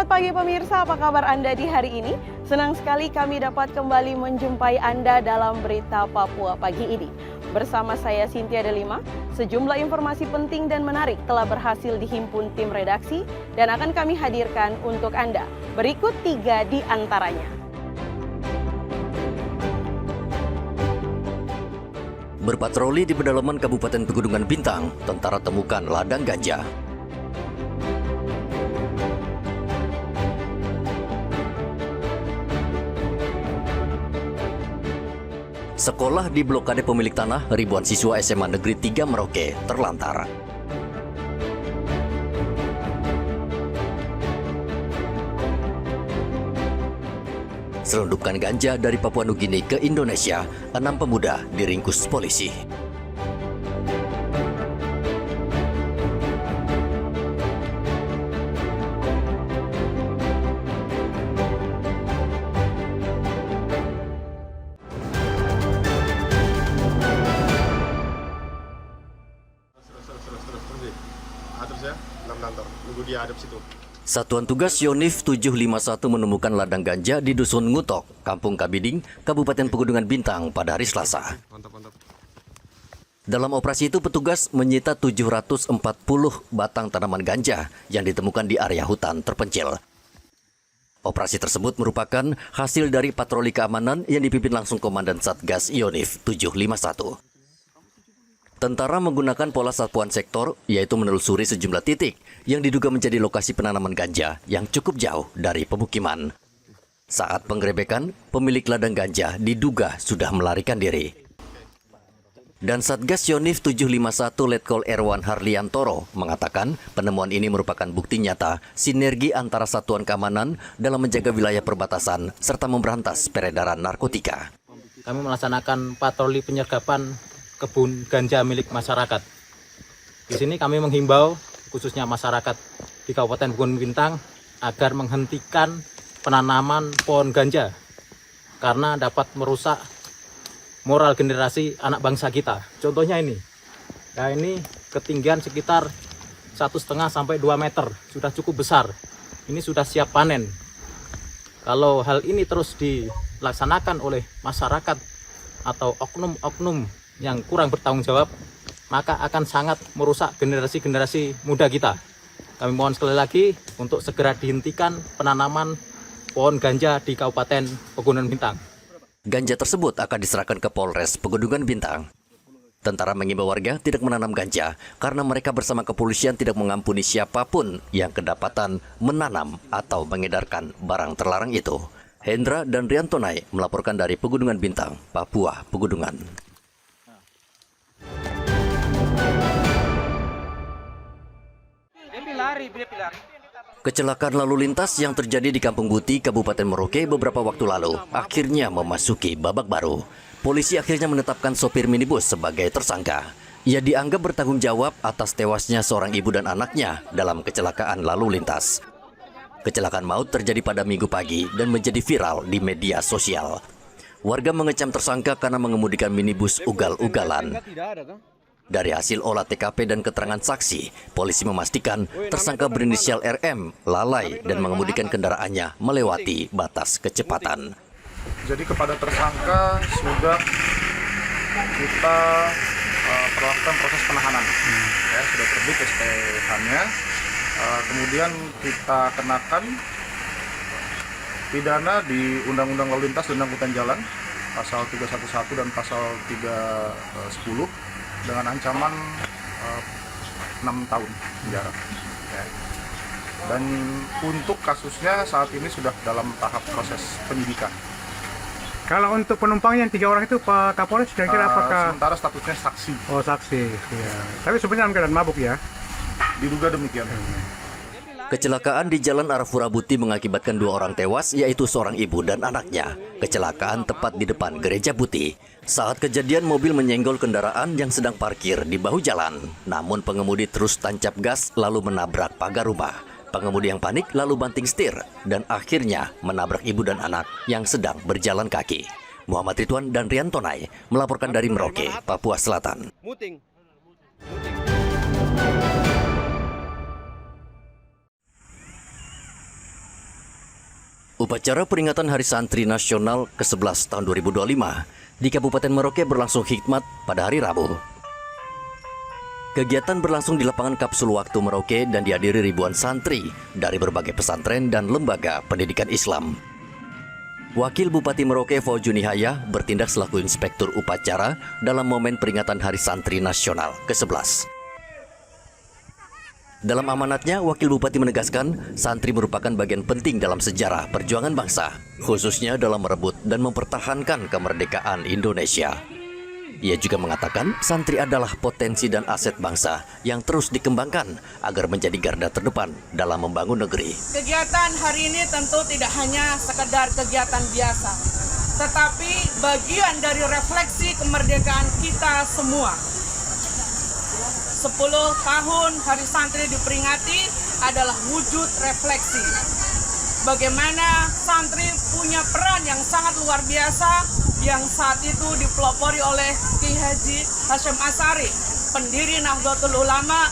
Selamat pagi pemirsa, apa kabar Anda di hari ini? Senang sekali kami dapat kembali menjumpai Anda dalam Berita Papua pagi ini. Bersama saya Cynthia Delima, sejumlah informasi penting dan menarik telah berhasil dihimpun tim redaksi dan akan kami hadirkan untuk Anda. Berikut 3 di antaranya. Berpatroli di pedalaman Kabupaten Pegunungan Bintang, tentara temukan ladang ganja. Sekolah di blokade pemilik tanah, ribuan siswa SMA Negeri 3 Merauke terlantar. Selundupkan ganja dari Papua Nugini ke Indonesia, 6 pemuda diringkus polisi. Satuan Tugas Yonif 751 menemukan ladang ganja di Dusun Ngutok, Kampung Kabiding, Kabupaten Pegunungan Bintang pada hari Selasa. Dalam operasi itu petugas menyita 740 batang tanaman ganja yang ditemukan di area hutan terpencil. Operasi tersebut merupakan hasil dari patroli keamanan yang dipimpin langsung Komandan Satgas Yonif 751. Tentara menggunakan pola satuan sektor, yaitu menelusuri sejumlah titik yang diduga menjadi lokasi penanaman ganja yang cukup jauh dari pemukiman. Saat penggerebekan, pemilik ladang ganja diduga sudah melarikan diri. Dan Satgas Yonif 751 Letkol Erwan Harliantoro mengatakan penemuan ini merupakan bukti nyata sinergi antara satuan keamanan dalam menjaga wilayah perbatasan serta memberantas peredaran narkotika. Kami melaksanakan patroli penyergapan kebun ganja milik masyarakat. Di sini kami menghimbau khususnya masyarakat di Kabupaten Pegunungan Bintang agar menghentikan penanaman pohon ganja karena dapat merusak moral generasi anak bangsa kita. Contohnya ini. Nah, ini ketinggian sekitar 1,5 sampai 2 meter, sudah cukup besar. Ini sudah siap panen. Kalau hal ini terus dilaksanakan oleh masyarakat atau oknum-oknum yang kurang bertanggung jawab, maka akan sangat merusak generasi-generasi muda kita. Kami mohon sekali lagi untuk segera dihentikan penanaman pohon ganja di Kabupaten Pegunungan Bintang. Ganja tersebut akan diserahkan ke Polres Pegunungan Bintang. Tentara mengimbau warga tidak menanam ganja karena mereka bersama kepolisian tidak mengampuni siapapun yang kedapatan menanam atau mengedarkan barang terlarang itu. Hendra dan Riantonai melaporkan dari Pegunungan Bintang, Papua Pegunungan. Kecelakaan lalu lintas yang terjadi di Kampung Buti, Kabupaten Merauke beberapa waktu lalu akhirnya memasuki babak baru. Polisi akhirnya menetapkan sopir minibus sebagai tersangka. Ia dianggap bertanggung jawab atas tewasnya seorang ibu dan anaknya dalam kecelakaan lalu lintas. Kecelakaan maut terjadi pada Minggu pagi dan menjadi viral di media sosial. Warga mengecam tersangka karena mengemudikan minibus ugal-ugalan. Dari hasil olah TKP dan keterangan saksi, polisi memastikan tersangka berinisial RM lalai dan mengemudikan kendaraannya melewati batas kecepatan. Jadi kepada tersangka sudah kita perlakukan proses penahanan, ya, sudah terbit SPK-nya. Kemudian kita kenakan pidana di Undang-Undang Lalu Lintas dan Angkutan Jalan, pasal 311 dan pasal 310. Dengan ancaman 6 tahun penjara. Ya. Dan untuk kasusnya saat ini sudah dalam tahap proses penyidikan. Kalau untuk penumpangnya yang 3 orang itu Pak Kapolres kira-kira apakah? Sementara statusnya saksi. Oh, saksi. Ya. Tapi sebenarnya dalam keadaan mabuk ya? Diduga demikian. Kecelakaan di Jalan Arafura Buti mengakibatkan 2 orang tewas, yaitu seorang ibu dan anaknya. Kecelakaan tepat di depan Gereja Buti. Saat kejadian, mobil menyenggol kendaraan yang sedang parkir di bahu jalan. Namun pengemudi terus tancap gas lalu menabrak pagar rumah. Pengemudi yang panik lalu banting setir dan akhirnya menabrak ibu dan anak yang sedang berjalan kaki. Muhammad Ridwan dan Riantonai melaporkan dari Merauke, Papua Selatan. Upacara peringatan Hari Santri Nasional ke-11 tahun 2025 di Kabupaten Merauke berlangsung hikmat pada hari Rabu. Kegiatan berlangsung di lapangan Kapsul Waktu Merauke dan dihadiri ribuan santri dari berbagai pesantren dan lembaga pendidikan Islam. Wakil Bupati Merauke Faujuni Haya bertindak selaku inspektur upacara dalam momen peringatan Hari Santri Nasional ke-11. Dalam amanatnya, Wakil Bupati menegaskan santri merupakan bagian penting dalam sejarah perjuangan bangsa, khususnya dalam merebut dan mempertahankan kemerdekaan Indonesia. Ia juga mengatakan santri adalah potensi dan aset bangsa yang terus dikembangkan agar menjadi garda terdepan dalam membangun negeri. Kegiatan hari ini tentu tidak hanya sekedar kegiatan biasa, tetapi bagian dari refleksi kemerdekaan kita semua. 10 tahun Hari Santri diperingati adalah wujud refleksi. Bagaimana santri punya peran yang sangat luar biasa yang saat itu dipelopori oleh Ki Haji Hasyim Asy'ari, pendiri Nahdlatul Ulama.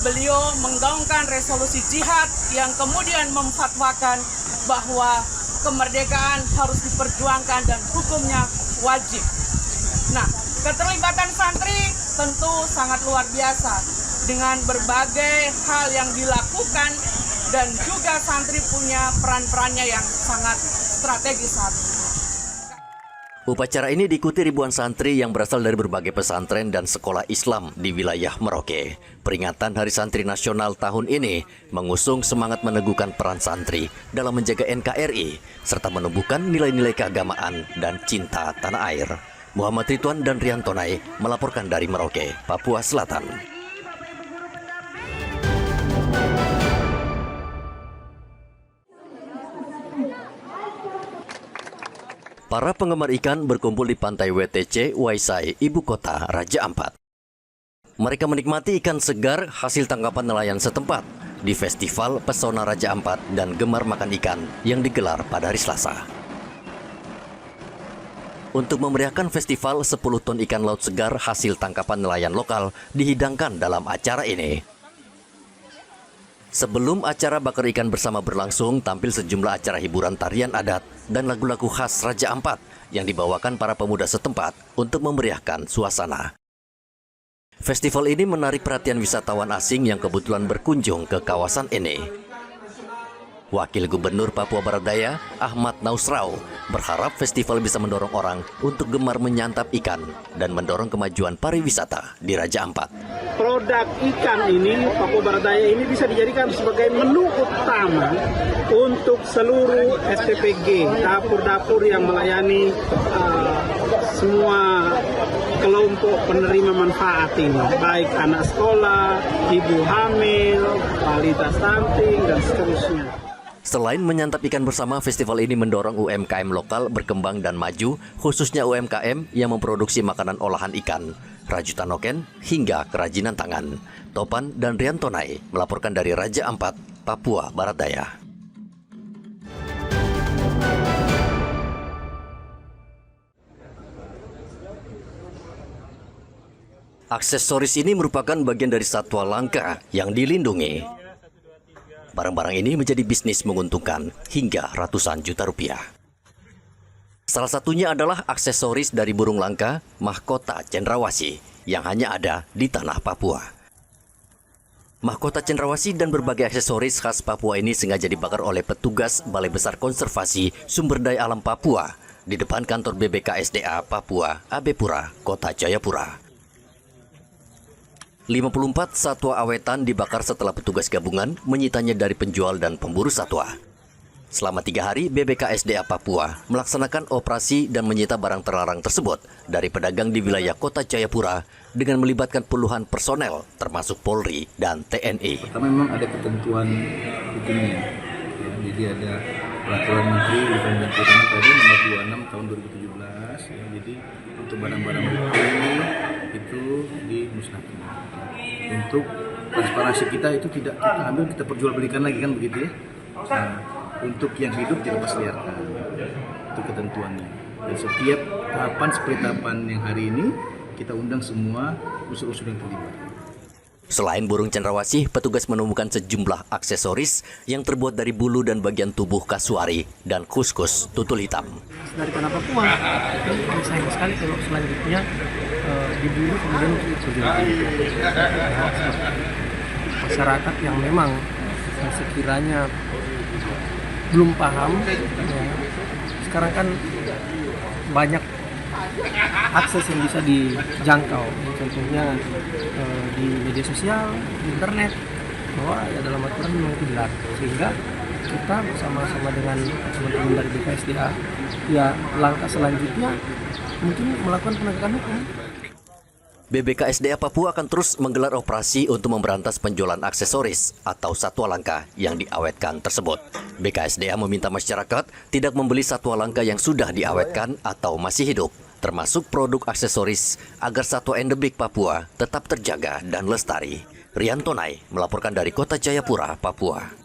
Beliau menggaungkan resolusi jihad yang kemudian memfatwakan bahwa kemerdekaan harus diperjuangkan dan hukumnya wajib. Nah, keterlibatan santri tentu sangat luar biasa dengan berbagai hal yang dilakukan dan juga santri punya peran-perannya yang sangat strategis saat ini. Upacara ini diikuti ribuan santri yang berasal dari berbagai pesantren dan sekolah Islam di wilayah Merauke. Peringatan Hari Santri Nasional tahun ini mengusung semangat meneguhkan peran santri dalam menjaga NKRI serta menumbuhkan nilai-nilai keagamaan dan cinta tanah air. Muhammad Ridwan dan Rian Tonai melaporkan dari Merauke, Papua Selatan. Para penggemar ikan berkumpul di pantai WTC Waisai, ibu kota Raja Ampat. Mereka menikmati ikan segar hasil tangkapan nelayan setempat di Festival Pesona Raja Ampat dan Gemar Makan Ikan yang digelar pada hari Selasa. Untuk memeriahkan festival, 10 ton ikan laut segar hasil tangkapan nelayan lokal dihidangkan dalam acara ini. Sebelum acara bakar ikan bersama berlangsung, tampil sejumlah acara hiburan tarian adat dan lagu-lagu khas Raja Ampat yang dibawakan para pemuda setempat untuk memeriahkan suasana. Festival ini menarik perhatian wisatawan asing yang kebetulan berkunjung ke kawasan ini. Wakil Gubernur Papua Barat Daya, Ahmad Nausrau, berharap festival bisa mendorong orang untuk gemar menyantap ikan dan mendorong kemajuan pariwisata di Raja Ampat. Produk ikan ini, Papua Barat Daya ini bisa dijadikan sebagai menu utama untuk seluruh SPPG, dapur-dapur yang melayani semua kelompok penerima manfaat ini, baik anak sekolah, ibu hamil, balita stunting, dan seterusnya. Selain menyantap ikan bersama, festival ini mendorong UMKM lokal berkembang dan maju, khususnya UMKM yang memproduksi makanan olahan ikan, rajutan noken, hingga kerajinan tangan. Topan dan Rian Tonai melaporkan dari Raja Ampat, Papua Barat Daya. Aksesoris ini merupakan bagian dari satwa langka yang dilindungi. Barang-barang ini menjadi bisnis menguntungkan hingga ratusan juta rupiah. Salah satunya adalah aksesoris dari burung langka mahkota cendrawasih yang hanya ada di tanah Papua. Mahkota cendrawasih dan berbagai aksesoris khas Papua ini sengaja dibakar oleh petugas Balai Besar Konservasi Sumber Daya Alam Papua di depan kantor BBKSDA Papua, Abepura, Kota Jayapura. 54 satwa awetan dibakar setelah petugas gabungan menyitanya dari penjual dan pemburu satwa. Selama 3 hari, BBKSDA Papua melaksanakan operasi dan menyita barang terlarang tersebut dari pedagang di wilayah Kota Jayapura dengan melibatkan puluhan personel, termasuk Polri dan TNI. Pertama memang ada ketentuan hukumnya, ya, jadi ada peraturan Menteri dan Turunnya tadi nomor 26 tahun 2017. Ya, jadi untuk barang-barang bukti itu dimusnahkan. Untuk transparansi kita itu tidak kita ambil, kita perjualbelikan lagi kan begitu ya. Nah, untuk yang hidup dilepas liarkan, itu ketentuannya. Dan setiap tahapan seperti tahapan yang hari ini kita undang semua unsur-unsur yang terlibat. Selain burung cendrawasih, petugas menemukan sejumlah aksesoris yang terbuat dari bulu dan bagian tubuh kasuari dan kuskus tutul hitam. Dari tanah Papua, tapi sayang sekali kalau selanjutnya diburu kemudian dijual. Masyarakat yang memang sekiranya belum paham, sekarang kan banyak akses yang bisa dijangkau, contohnya di media sosial, di internet, bahwa ya dalam aturan memang itu dilarang, sehingga kita bersama-sama dengan teman-teman dari BKSDA, ya langkah selanjutnya mungkin melakukan penegakan hukum. BBKSDA Papua akan terus menggelar operasi untuk memberantas penjualan aksesoris atau satwa langka yang diawetkan tersebut. BKSDA meminta masyarakat tidak membeli satwa langka yang sudah diawetkan atau masih hidup, termasuk produk aksesoris, agar satwa endemik Papua tetap terjaga dan lestari. Rian Tonai melaporkan dari Kota Jayapura, Papua.